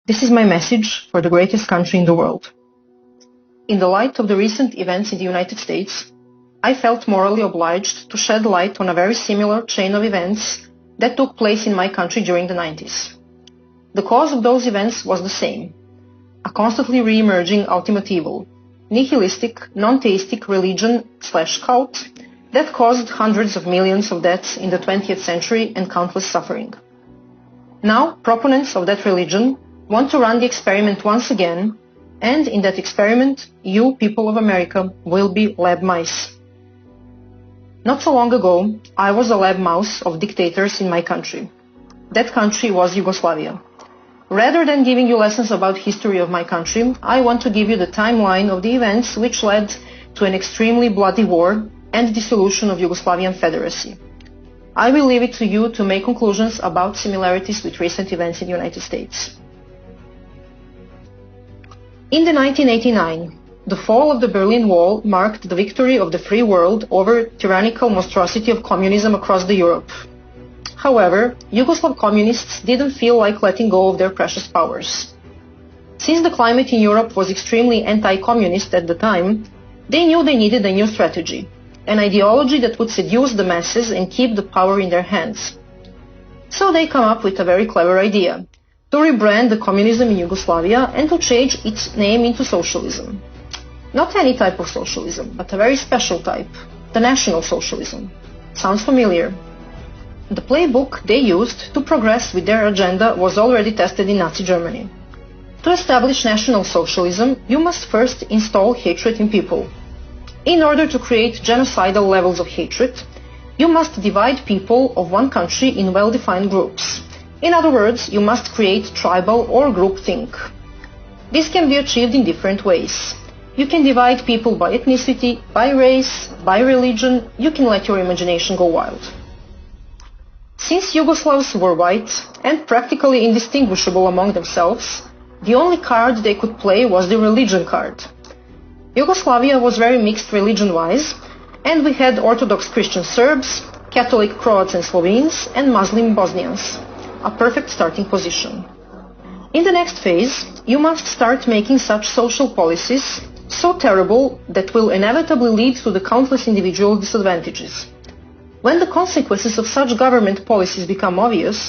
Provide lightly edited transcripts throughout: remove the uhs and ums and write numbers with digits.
This is my message for the greatest country in the world. In the light of the recent events in the United States, I felt morally obliged to shed light on a very similar chain of events that took place in my country during the 90s. The cause of those events was the same: a constantly re-emerging ultimate evil, nihilistic, non-theistic religion/cult that caused hundreds of millions of deaths in the 20th century and countless suffering. Now, proponents of that religion want to run the experiment once again, and in that experiment, you, people of America, will be lab mice. Not so long ago, I was a lab mouse of dictators in my country. That country was Yugoslavia. Rather than giving you lessons about history of my country, I want to give you the timeline of the events which led to an extremely bloody war and dissolution of Yugoslavian Federacy. I will leave it to you to make conclusions about similarities with recent events in the United States. In 1989, the fall of the Berlin Wall marked the victory of the free world over tyrannical monstrosity of communism across Europe. However, Yugoslav communists didn't feel like letting go of their precious powers. Since the climate in Europe was extremely anti-communist at the time, they knew they needed a new strategy, an ideology that would seduce the masses and keep the power in their hands. So they come up with a very clever idea: to rebrand the communism in Yugoslavia and to change its name into socialism. Not any type of socialism, but a very special type, the National Socialism. Sounds familiar? The playbook they used to progress with their agenda was already tested in Nazi Germany. To establish National Socialism, you must first install hatred in people. In order to create genocidal levels of hatred, you must divide people of one country in well-defined groups. In other words, you must create tribal or groupthink. This can be achieved in different ways. You can divide people by ethnicity, by race, by religion. You can let your imagination go wild. Since Yugoslavs were white and practically indistinguishable among themselves, the only card they could play was the religion card. Yugoslavia was very mixed religion-wise, and we had Orthodox Christian Serbs, Catholic Croats and Slovenes, and Muslim Bosnians. A perfect starting position. In the next phase, you must start making such social policies so terrible that will inevitably lead to the countless individual disadvantages. When the consequences of such government policies become obvious,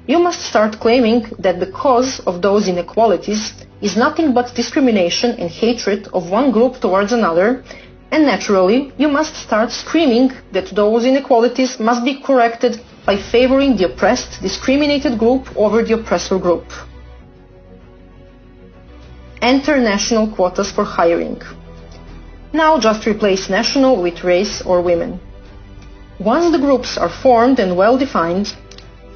you must start claiming that the cause of those inequalities is nothing but discrimination and hatred of one group towards another, and naturally, you must start screaming that those inequalities must be corrected by favoring the oppressed, discriminated group over the oppressor group. Enter national quotas for hiring. Now just replace national with race or women. Once the groups are formed and well-defined,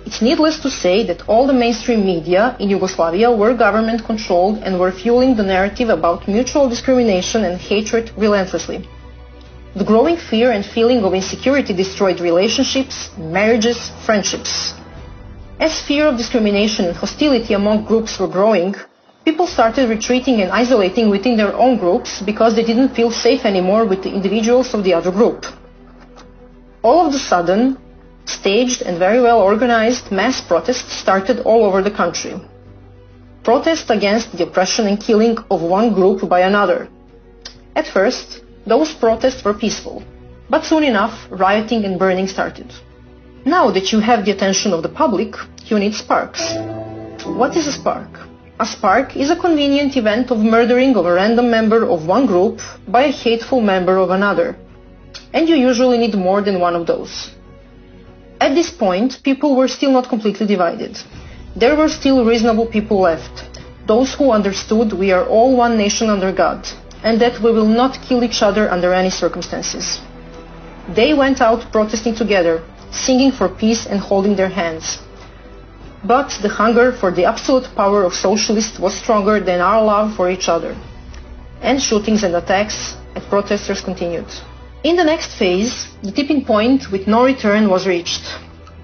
it's needless to say that all the mainstream media in Yugoslavia were government-controlled and were fueling the narrative about mutual discrimination and hatred relentlessly. The growing fear and feeling of insecurity destroyed relationships, marriages, friendships. As fear of discrimination and hostility among groups were growing, people started retreating and isolating within their own groups because they didn't feel safe anymore with the individuals of the other group. All of a sudden, staged and very well organized mass protests started all over the country. Protests against the oppression and killing of one group by another. At first, those protests were peaceful, but soon enough, rioting and burning started. Now that you have the attention of the public, you need sparks. What is a spark? A spark is a convenient event of murdering of a random member of one group by a hateful member of another. And you usually need more than one of those. At this point, people were still not completely divided. There were still reasonable people left, those who understood we are all one nation under God, and that we will not kill each other under any circumstances. They went out protesting together, singing for peace and holding their hands. But the hunger for the absolute power of socialists was stronger than our love for each other. And shootings and attacks at protesters continued. In the next phase, the tipping point with no return was reached.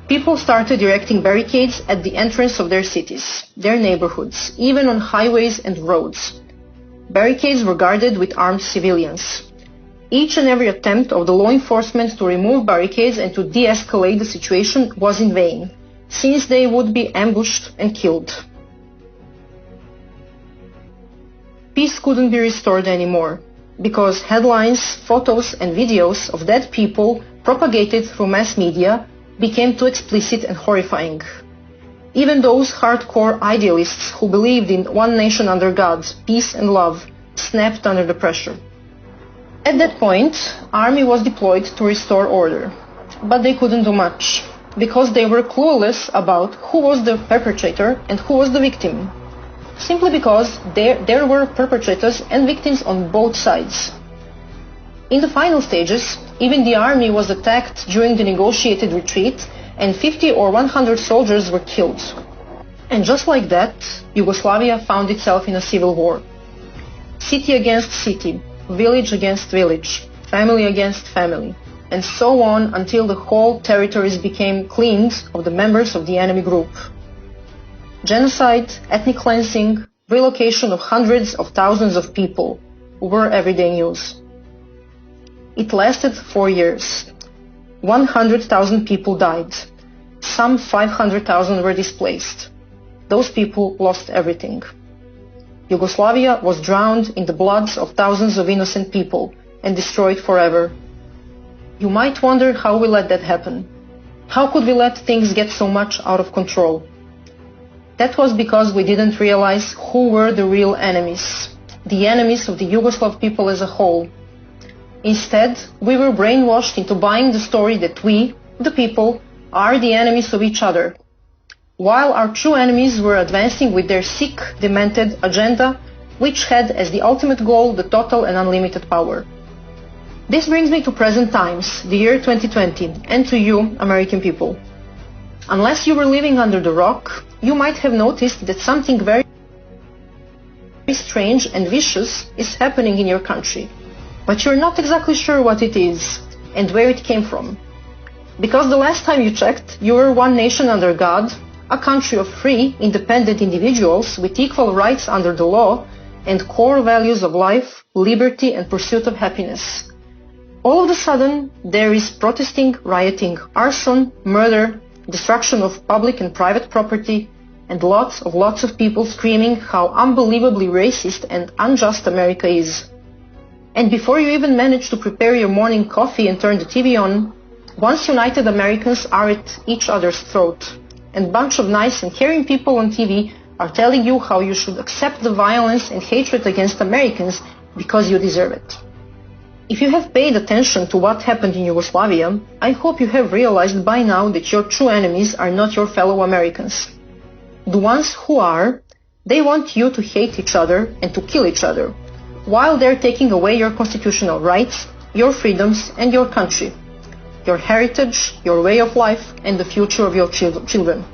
People started erecting barricades at the entrance of their cities, their neighborhoods, even on highways and roads. Barricades were guarded with armed civilians. Each and every attempt of the law enforcement to remove barricades and to de-escalate the situation was in vain, since they would be ambushed and killed. peace couldn't be restored anymore, because headlines, photos and videos of dead people propagated through mass media became too explicit and horrifying. Even those hardcore idealists who believed in one nation under God, peace and love, snapped under the pressure. At that point, army was deployed to restore order, but they couldn't do much, because they were clueless about who was the perpetrator and who was the victim. Simply because there were perpetrators and victims on both sides. In the final stages, even the army was attacked during the negotiated retreat, and 50 or 100 soldiers were killed. And just like that, Yugoslavia found itself in a civil war. City against city, village against village, family against family, and so on until the whole territories became cleansed of the members of the enemy group. Genocide, ethnic cleansing, relocation of hundreds of thousands of people were everyday news. It lasted 4 years. 100,000 people died. Some 500,000 were displaced. Those people lost everything. Yugoslavia was drowned in the bloods of thousands of innocent people and destroyed forever. You might wonder how we let that happen. How could we let things get so much out of control? That was because we didn't realize who were the real enemies, the enemies of the Yugoslav people as a whole. Instead, we were brainwashed into buying the story that we, the people, are the enemies of each other, while our true enemies were advancing with their sick, demented agenda, which had as the ultimate goal the total and unlimited power. This brings me to present times, the year 2020, and to you, American people. Unless you were living under the rock, you might have noticed that something very strange and vicious is happening in your country. But you're not exactly sure what it is and where it came from. Because the last time you checked, you were one nation under God, a country of free, independent individuals with equal rights under the law and core values of life, liberty and pursuit of happiness. All of a sudden, there is protesting, rioting, arson, murder, destruction of public and private property, and lots of people screaming how unbelievably racist and unjust America is. And before you even manage to prepare your morning coffee and turn the TV on, once united Americans are at each other's throat, and a bunch of nice and caring people on TV are telling you how you should accept the violence and hatred against Americans because you deserve it. If you have paid attention to what happened in Yugoslavia, I hope you have realized by now that your true enemies are not your fellow Americans. The ones who are, they want you to hate each other and to kill each other, while they're taking away your constitutional rights, your freedoms and your country, your heritage, your way of life and the future of your children.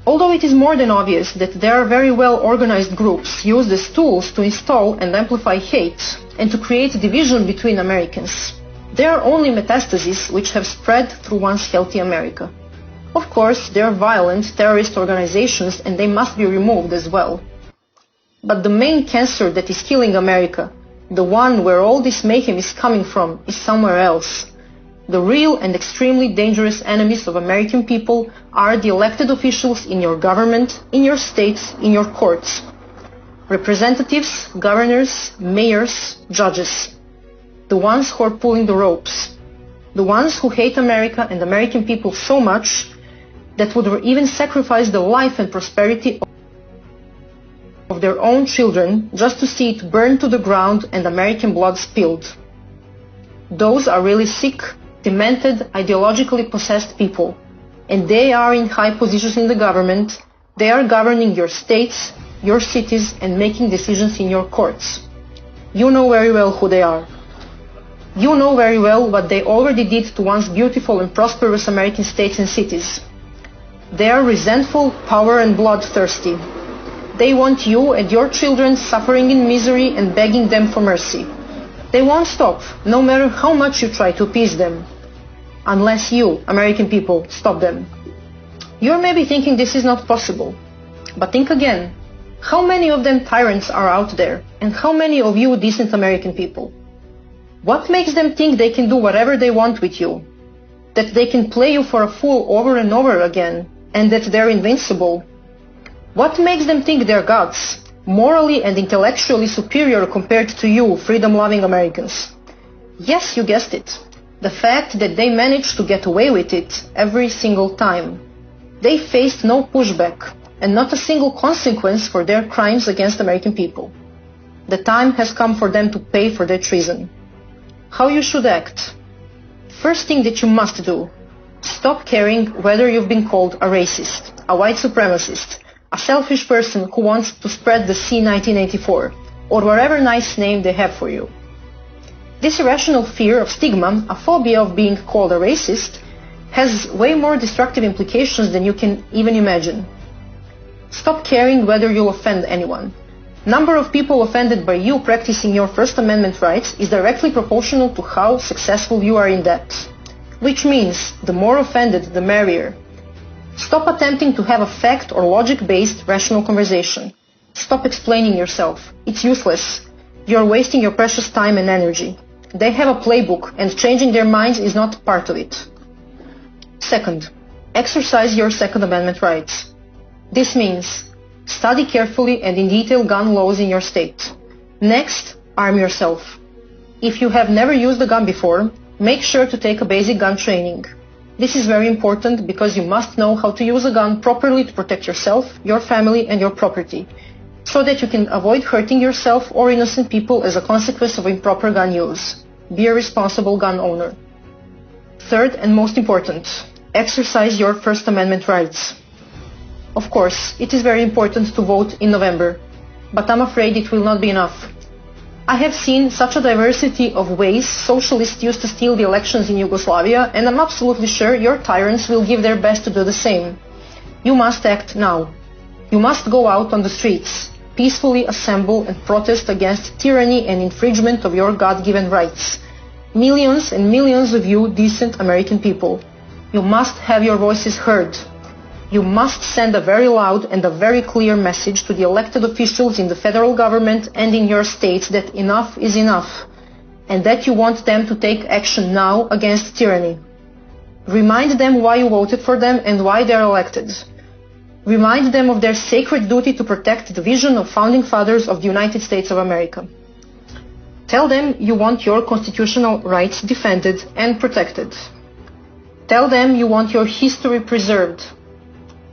Although it is more than obvious that there are very well organized groups used as tools to install and amplify hate and to create division between Americans, there are only metastases which have spread through once healthy America. Of course, there are violent terrorist organizations and they must be removed as well. But the main cancer that is killing America, the one where all this mayhem is coming from, is somewhere else. The real and extremely dangerous enemies of American people are the elected officials in your government, in your states, in your courts. Representatives, governors, mayors, judges. The ones who are pulling the ropes. The ones who hate America and American people so much that would even sacrifice the life and prosperity of their own children just to see it burn to the ground and American blood spilled. Those are really sick, demented, ideologically possessed people, and they are in high positions in the government. They are governing your states, your cities, and making decisions in your courts. You know very well who they are. You know very well what they already did to once beautiful and prosperous American states and cities. They are resentful, power and bloodthirsty. They want you and your children suffering in misery and begging them for mercy. They won't stop, no matter how much you try to appease them. Unless you, American people, stop them. You're maybe thinking this is not possible. But think again. How many of them tyrants are out there? And how many of you decent American people? What makes them think they can do whatever they want with you? That they can play you for a fool over and over again? And that they're invincible? What makes them think they're gods? morally and intellectually superior compared to you, freedom-loving Americans. Yes, you guessed it. The fact that they managed to get away with it every single time. They faced no pushback and not a single consequence for their crimes against American people. The time has come for them to pay for their treason. How you should act? First thing that you must do, stop caring whether you've been called a racist, a white supremacist, a selfish person who wants to spread the C-1984, or whatever nice name they have for you. This irrational fear of stigma, a phobia of being called a racist, has way more destructive implications than you can even imagine. Stop caring whether you'll offend anyone. Number of people offended by you practicing your First Amendment rights is directly proportional to how successful you are in that. Which means, the more offended, the merrier. Stop attempting to have a fact or logic-based rational conversation. Stop explaining yourself. It's useless. You're wasting your precious time and energy. They have a playbook, and changing their minds is not part of it. Second, exercise your Second Amendment rights. This means study carefully and in detail gun laws in your state. Next, arm yourself. If you have never used a gun before, make sure to take a basic gun training. This is very important because you must know how to use a gun properly to protect yourself, your family, and your property, so that you can avoid hurting yourself or innocent people as a consequence of improper gun use. Be a responsible gun owner. Third and most important, exercise your First Amendment rights. Of course, it is very important to vote in November, but I'm afraid it will not be enough. I have seen such a diversity of ways socialists used to steal the elections in Yugoslavia, and I'm absolutely sure your tyrants will give their best to do the same. You must act now. You must go out on the streets, peacefully assemble and protest against tyranny and infringement of your God-given rights. Millions and millions of you decent American people, you must have your voices heard. You must send a very loud and a very clear message to the elected officials in the federal government and in your states that enough is enough, and that you want them to take action now against tyranny. Remind them why you voted for them and why they are elected. Remind them of their sacred duty to protect the vision of founding fathers of the United States of America. Tell them you want your constitutional rights defended and protected. Tell them you want your history preserved.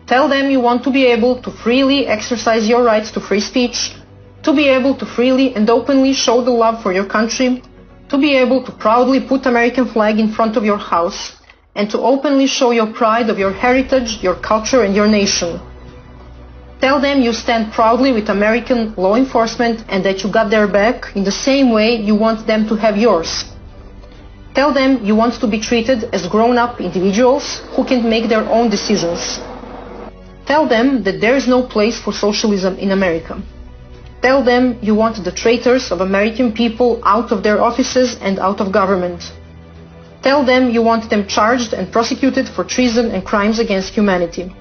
Tell them you want to be able to freely exercise your rights to free speech, to be able to freely and openly show the love for your country, to be able to proudly put American flag in front of your house, and to openly show your pride of your heritage, your culture, and your nation. Tell them you stand proudly with American law enforcement and that you got their back in the same way you want them to have yours. Tell them you want to be treated as grown-up individuals who can make their own decisions. Tell them that there is no place for socialism in America. Tell them you want the traitors of American people out of their offices and out of government. Tell them you want them charged and prosecuted for treason and crimes against humanity.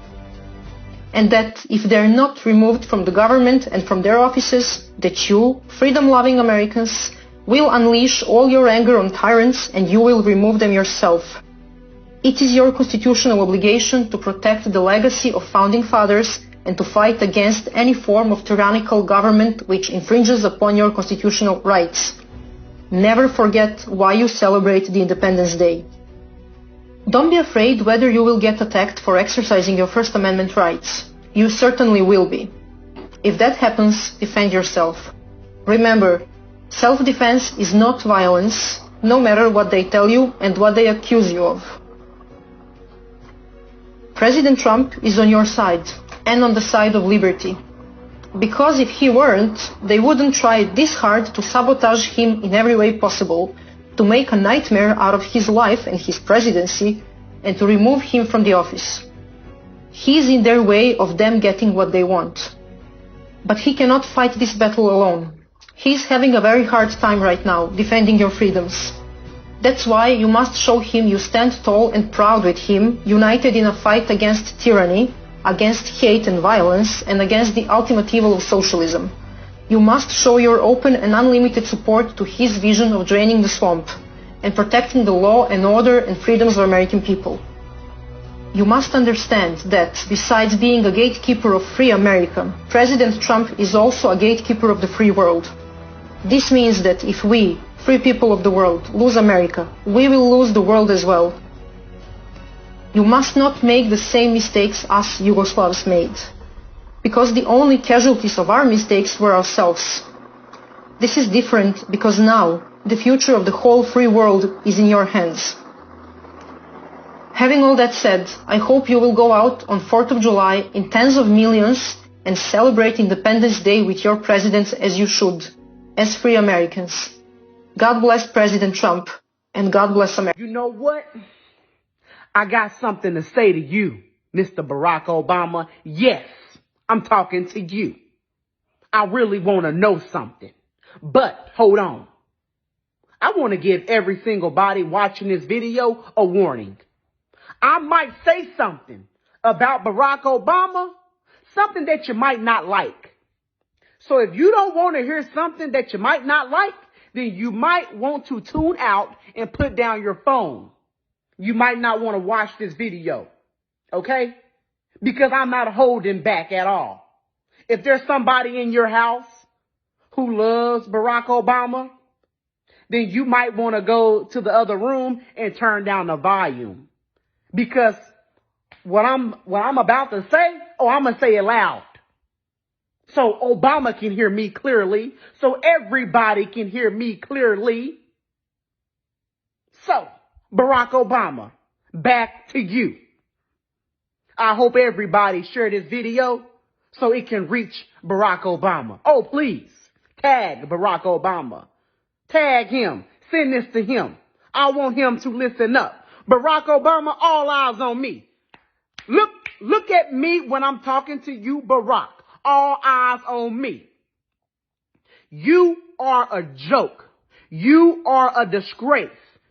And that if they're not removed from the government and from their offices, that you, freedom-loving Americans, will unleash all your anger on tyrants and you will remove them yourself. It is your constitutional obligation to protect the legacy of founding fathers and to fight against any form of tyrannical government which infringes upon your constitutional rights. Never forget why you celebrate the Independence Day. Don't be afraid whether you will get attacked for exercising your First Amendment rights. You certainly will be. If that happens, defend yourself. Remember, self-defense is not violence, no matter what they tell you and what they accuse you of. President Trump is on your side, and on the side of liberty. Because if he weren't, they wouldn't try this hard to sabotage him in every way possible, to make a nightmare out of his life and his presidency, and to remove him from the office. He's in their way of them getting what they want. But he cannot fight this battle alone. He's having a very hard time right now, defending your freedoms. That's why you must show him you stand tall and proud with him, united in a fight against tyranny, against hate and violence, and against the ultimate evil of socialism. You must show your open and unlimited support to his vision of draining the swamp and protecting the law and order and freedoms of American people. You must understand that, besides being a gatekeeper of free America, President Trump is also a gatekeeper of the free world. This means that if we, free people of the world, lose America, we will lose the world as well. You must not make the same mistakes us Yugoslavs made, because the only casualties of our mistakes were ourselves. This is different because now the future of the whole free world is in your hands. Having all that said, I hope you will go out on 4th of July in tens of millions and celebrate Independence Day with your presidents as you should, as free Americans. God bless President Trump, and God bless America. You know what? I got something to say to you, Mr. Barack Obama. Yes, I'm talking to you. I really want to know something. But hold on. I want to give every single body watching this video a warning. I might say something about Barack Obama, something that you might not like. So if you don't want to hear something that you might not like, then you might want to tune out and put down your phone. You might not want to watch this video, okay? Because I'm not holding back at all. If there's somebody in your house who loves Barack Obama, then you might want to go to the other room and turn down the volume. Because what I'm about to say, I'm going to say it loud. So Obama can hear me clearly. So everybody can hear me clearly. So, Barack Obama, back to you. I hope everybody share this video so it can reach Barack Obama. Oh, please, tag Barack Obama. Tag him. Send this to him. I want him to listen up. Barack Obama, all eyes on me. Look at me when I'm talking to you, Barack. All eyes on me. You are a joke. You are a disgrace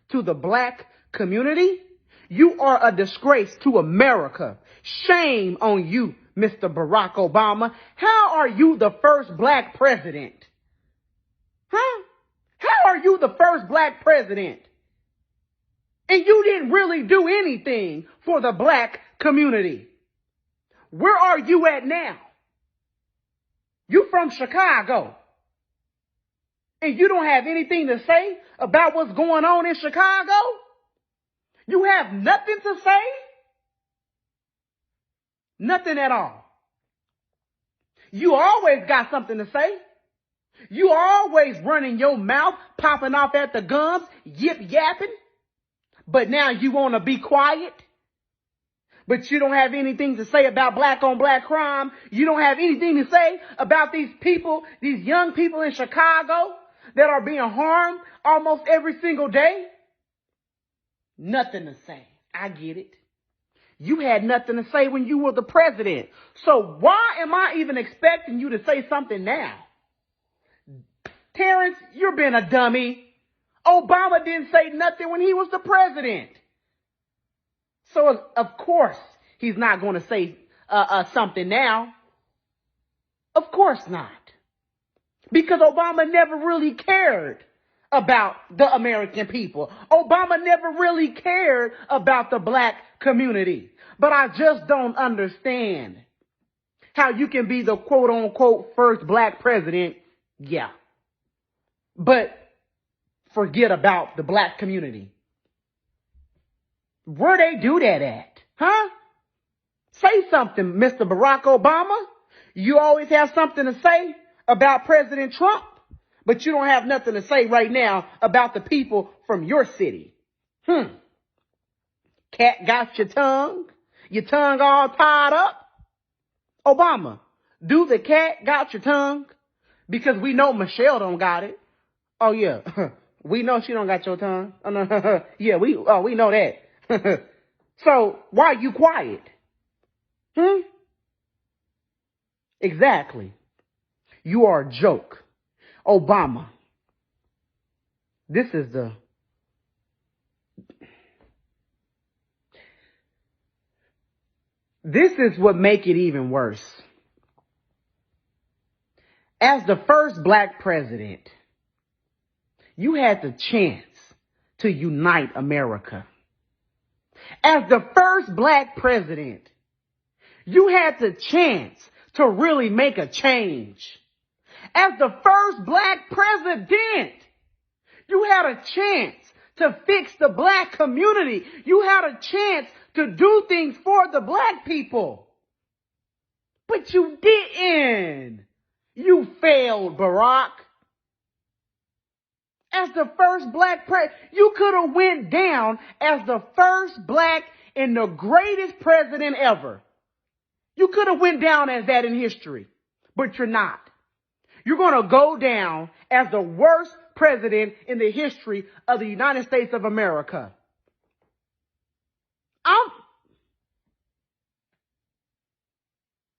to the black community. You are a disgrace to America. Shame on you, Mr. Barack Obama. How are you the first black president? Huh? How are you the first black president? And you didn't really do anything for the black community. Where are you at now? You from Chicago. And you don't have anything to say about what's going on in Chicago? You have nothing to say? Nothing at all. You always got something to say. You always running your mouth, popping off at the gums, yip yapping. But now you want to be quiet. But you don't have anything to say about black on black crime. You don't have anything to say about these people, these young people in Chicago that are being harmed almost every single day. Nothing to say. I get it. You had nothing to say when you were the president. So why am I even expecting you to say something now? Terrence, you're being a dummy. Obama didn't say nothing when he was the president. So, of course, he's not going to say something now. Of course not. Because Obama never really cared about the American people. Obama never really cared about the black community. But I just don't understand how you can be the quote-unquote first black president. Yeah. But forget about the black community. Where they do that at? Huh? Say something, Mr. Barack Obama. You always have something to say about President Trump, but you don't have nothing to say right now about the people from your city. Cat got your tongue all tied up. Obama, do the cat got your tongue? Because we know Michelle don't got it. Oh yeah, we know she don't got your tongue. Oh, no. Yeah, we know that. So why are you quiet? Exactly. You are a joke. Obama. This is what make it even worse. As the first black president, you had the chance to unite America. As the first black president, you had the chance to really make a change. As the first black president, you had a chance to fix the black community. You had a chance to do things for the black people. But you didn't. You failed, Barack. As the first black president, you could have went down as the first black and the greatest president ever. You could have went down as that in history, but you're not. You're going to go down as the worst president in the history of the United States of America.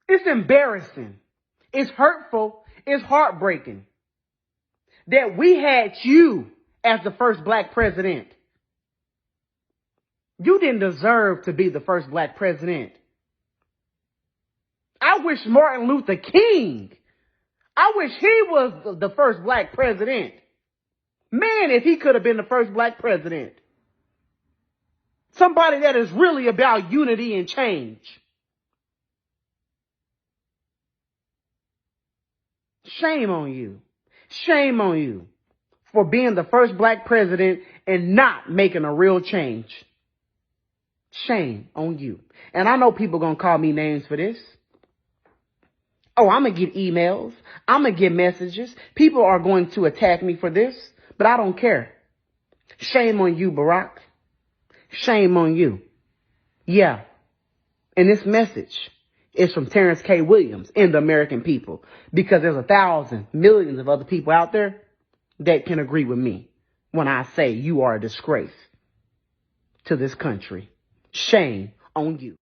It's embarrassing. It's hurtful. It's heartbreaking that we had you as the first black president. You didn't deserve to be the first black president. I wish Martin Luther King, I wish he was the first black president. Man, if he could have been the first black president. Somebody that is really about unity and change. Shame on you. Shame on you for being the first black president and not making a real change. Shame on you. And I know people going to call me names for this. Oh, I'm going to get emails. I'm going to get messages. People are going to attack me for this, but I don't care. Shame on you, Barack. Shame on you. Yeah. And this message is from Terrence K. Williams and the American people, because there's 1,000 millions of other people out there that can agree with me when I say you are a disgrace to this country. Shame on you.